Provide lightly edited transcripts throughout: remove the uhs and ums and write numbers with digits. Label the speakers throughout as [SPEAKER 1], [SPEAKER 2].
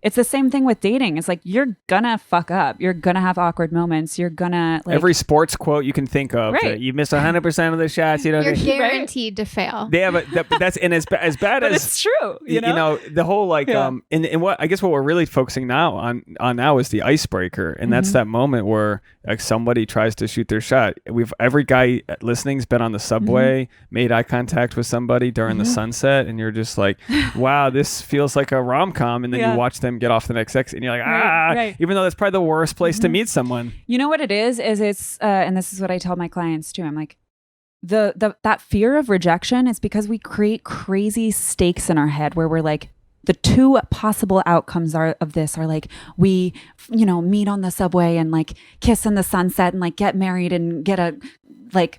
[SPEAKER 1] it's the same thing with dating. It's like, you're gonna fuck up. You're gonna have awkward moments. You're gonna like
[SPEAKER 2] every sports quote you can think of.
[SPEAKER 1] Right.
[SPEAKER 2] You miss 100% of the shots. You know,
[SPEAKER 3] You're guaranteed to fail.
[SPEAKER 2] they have that's and as bad
[SPEAKER 1] but
[SPEAKER 2] as
[SPEAKER 1] it's true. You know,
[SPEAKER 2] the whole like and what I guess what we're really focusing now on now is the icebreaker, and that's that moment where like somebody tries to shoot their shot. Every guy listening's been on the subway, made eye contact with somebody during the sunset, and you're just like, wow, this feels like a rom-com, and then you watch them get off the next exit and you're like, even though that's probably the worst place to meet someone.
[SPEAKER 1] You know what it is it's and this is what I tell my clients too. I'm like, that fear of rejection is because we create crazy stakes in our head where we're like, the two possible outcomes of this are like, we, meet on the subway and like kiss in the sunset and like get married and get a like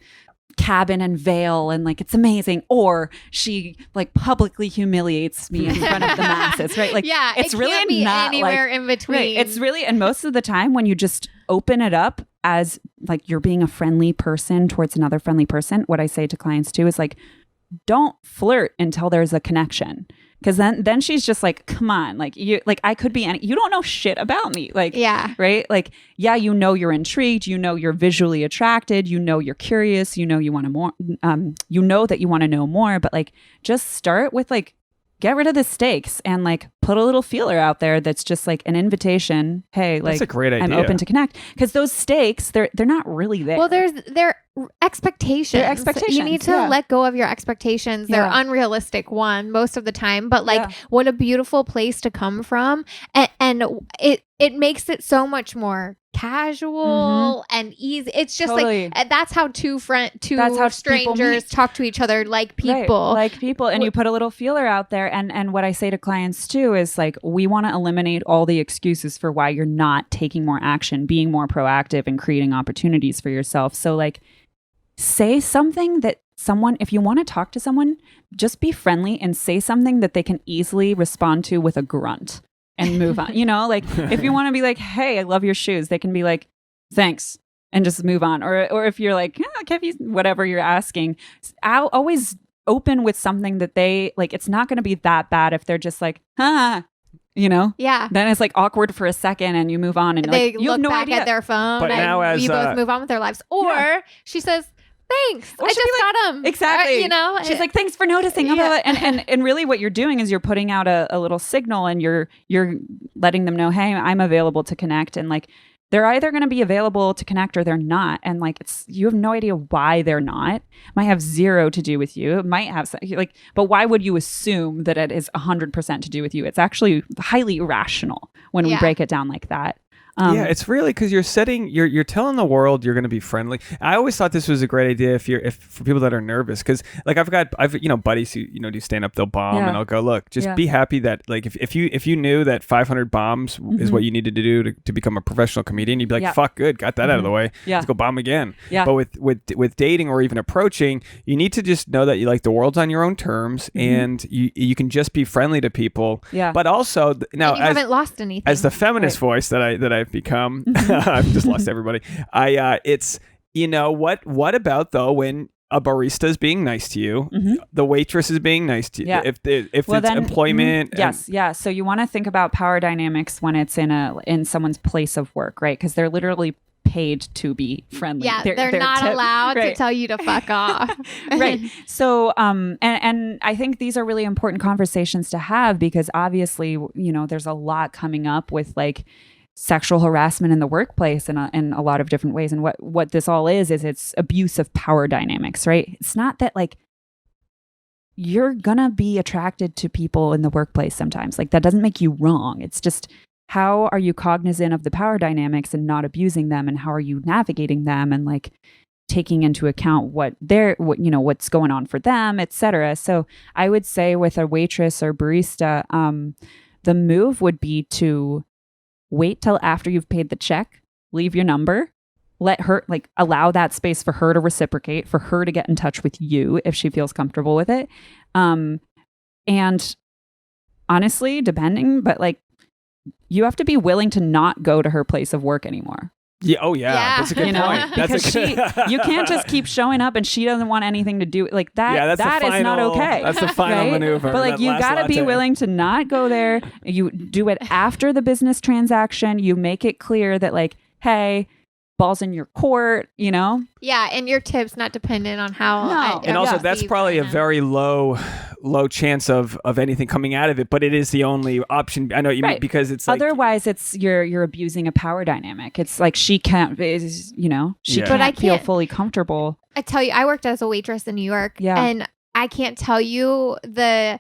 [SPEAKER 1] cabin and veil and like it's amazing, or she like publicly humiliates me in front of the masses, right? Like,
[SPEAKER 3] it's
[SPEAKER 1] it really
[SPEAKER 3] can't be
[SPEAKER 1] not
[SPEAKER 3] anywhere
[SPEAKER 1] like,
[SPEAKER 3] in between.
[SPEAKER 1] Right, it's really, and most of the time when you just open it up as like you're being a friendly person towards another friendly person, what I say to clients too is like, don't flirt until there's a connection. Because then she's just like, come on, like I could be you don't know shit about me, like, right, like, you're intrigued, you're visually attracted, you're curious, you want to more, that you want to know more, but like, just start with like, get rid of the stakes and like put a little feeler out there that's just like an invitation. Hey, like,
[SPEAKER 2] that's a great idea.
[SPEAKER 1] I'm open to connect, because those stakes they're not really there.
[SPEAKER 3] Well, they're expectations.
[SPEAKER 1] They're expectations.
[SPEAKER 3] You need to let go of your expectations. They're unrealistic most of the time, but like what a beautiful place to come from, and it makes it so much more casual and easy. It's just like that's how two strangers talk to each other, like people,
[SPEAKER 1] and you put a little feeler out there. And what I say to clients too is like, we want to eliminate all the excuses for why you're not taking more action, being more proactive, and creating opportunities for yourself. So like, say something that if you want to talk to someone, just be friendly and say something that they can easily respond to with a grunt and move on. Like if you want to be like, hey, I love your shoes, they can be like, thanks, and just move on. Or if you're like, whatever you're asking, I'll always open with something that they like. It's not going to be that bad if they're just like, then it's like awkward for a second and you move on and
[SPEAKER 3] they
[SPEAKER 1] like, you
[SPEAKER 3] look
[SPEAKER 1] have no
[SPEAKER 3] back
[SPEAKER 1] idea.
[SPEAKER 3] at their phone,
[SPEAKER 2] but
[SPEAKER 3] and
[SPEAKER 2] now as
[SPEAKER 3] you both move on with their lives. Or she says, thanks,
[SPEAKER 1] or
[SPEAKER 3] I just got them.
[SPEAKER 1] Exactly.
[SPEAKER 3] She's
[SPEAKER 1] like, thanks for noticing. And really what you're doing is you're putting out a little signal, and you're letting them know, hey, I'm available to connect. And like, they're either going to be available to connect or they're not. And like, you have no idea why they're not. It might have zero to do with you. It might have like, but why would you assume that it is 100% to do with you? It's actually highly irrational when we break it down like that.
[SPEAKER 2] It's really because you're telling the world you're going to be friendly. I always thought this was a great idea if for people that are nervous, because like I've buddies who do stand up, they'll bomb, and I'll go, look, just be happy that like if you knew that 500 bombs is what you needed to do to become a professional comedian, you'd be like, fuck, good, got that out of the way. Let's go bomb again. But with dating or even approaching, you need to just know that you like the world's on your own terms, and you can just be friendly to people. But also now,
[SPEAKER 3] you haven't lost anything.
[SPEAKER 2] As the feminist voice that I've become, I've just lost everybody. It's what about though when a barista is being nice to you, the waitress is being nice to you, if it's employment.
[SPEAKER 1] So you want to think about power dynamics when it's in someone's place of work, right? Because they're literally paid to be friendly.
[SPEAKER 3] They're not allowed to tell you to fuck off.
[SPEAKER 1] Right. So and I think these are really important conversations to have, because obviously there's a lot coming up with like sexual harassment in the workplace in a lot of different ways. And what this all is it's abuse of power dynamics, right? It's not that like you're gonna be attracted to people in the workplace sometimes. Like that doesn't make you wrong. It's just, how are you cognizant of the power dynamics and not abusing them? And how are you navigating them and like taking into account what's going on for them, etc. So I would say with a waitress or barista, the move would be to wait till after you've paid the check, leave your number, let her allow that space for her to reciprocate, for her to get in touch with you if she feels comfortable with it. And honestly, depending, but like you have to be willing to not go to her place of work anymore.
[SPEAKER 2] Yeah. Oh yeah.
[SPEAKER 3] Yeah.
[SPEAKER 2] That's a good point.
[SPEAKER 1] Because you can't just keep showing up and she doesn't want anything to do like that.
[SPEAKER 2] Yeah,
[SPEAKER 1] that is not okay.
[SPEAKER 2] That's the final maneuver.
[SPEAKER 1] But like you gotta be willing to not go there. You do it after the business transaction. You make it clear that like, hey, ball's in your court,
[SPEAKER 3] Yeah, and your tip's not dependent on how.
[SPEAKER 1] No.
[SPEAKER 2] And also, that's probably a very low chance of anything coming out of it, but it is the only option. I know what you mean, because it's like,
[SPEAKER 1] otherwise it's you're abusing a power dynamic. It's like she can't, can't feel fully comfortable.
[SPEAKER 3] I tell you, I worked as a waitress in New York, and I can't tell you the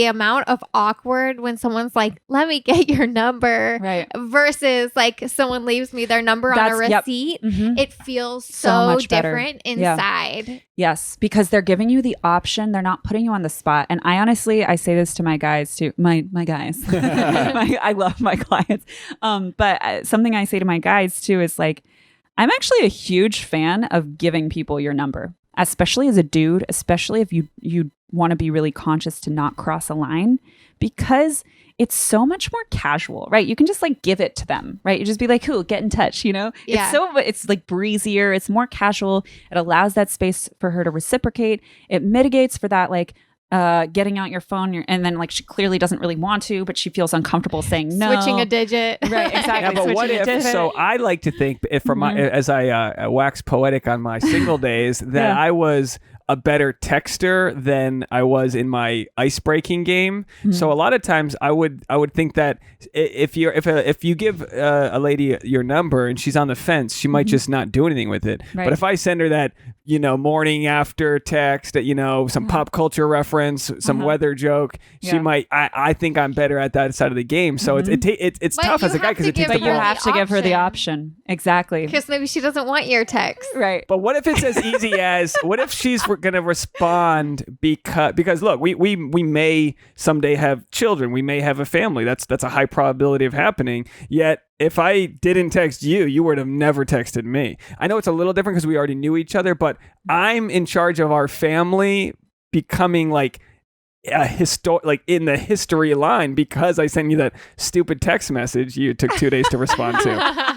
[SPEAKER 3] amount of awkward when someone's like, let me get your number, versus like someone leaves me their number on a receipt. It feels so
[SPEAKER 1] much
[SPEAKER 3] different inside.
[SPEAKER 1] Yeah. Yes, because they're giving you the option. They're not putting you on the spot. And I say this to my guys too. My guys. I love my clients. But something I say to my guys too is like, I'm actually a huge fan of giving people your number, especially as a dude, especially if you want to be really conscious to not cross a line, because it's so much more casual, right? You can just like give it to them, right? You just be like, cool, get in touch,
[SPEAKER 3] Yeah.
[SPEAKER 1] It's like breezier. It's more casual. It allows that space for her to reciprocate. It mitigates for that, like, getting out your phone and then like she clearly doesn't really want to, but she feels uncomfortable saying no.
[SPEAKER 3] Switching a digit.
[SPEAKER 1] Right, exactly.
[SPEAKER 2] Yeah, but what if, so I like to think if as I wax poetic on my single days, that I was a better texter than I was in my ice-breaking game. So a lot of times I would think that if you give a lady your number and she's on the fence, she might just not do anything with it. Right. But if I send her that, morning after text, some pop culture reference, some weather joke, she might. I think I'm better at that side of the game. So it's tough as a guy because it takes.
[SPEAKER 1] But you have to give her the option. Exactly.
[SPEAKER 3] Because maybe she doesn't want your text.
[SPEAKER 1] Right.
[SPEAKER 2] But what if it's as easy as what if she's going to respond because look, we may someday have children, we may have a family, that's a high probability of happening, yet if I didn't text you, you would have never texted me. I know it's a little different because we already knew each other, but I'm in charge of our family becoming like like in the history line because I sent you that stupid text message you took 2 days to respond to.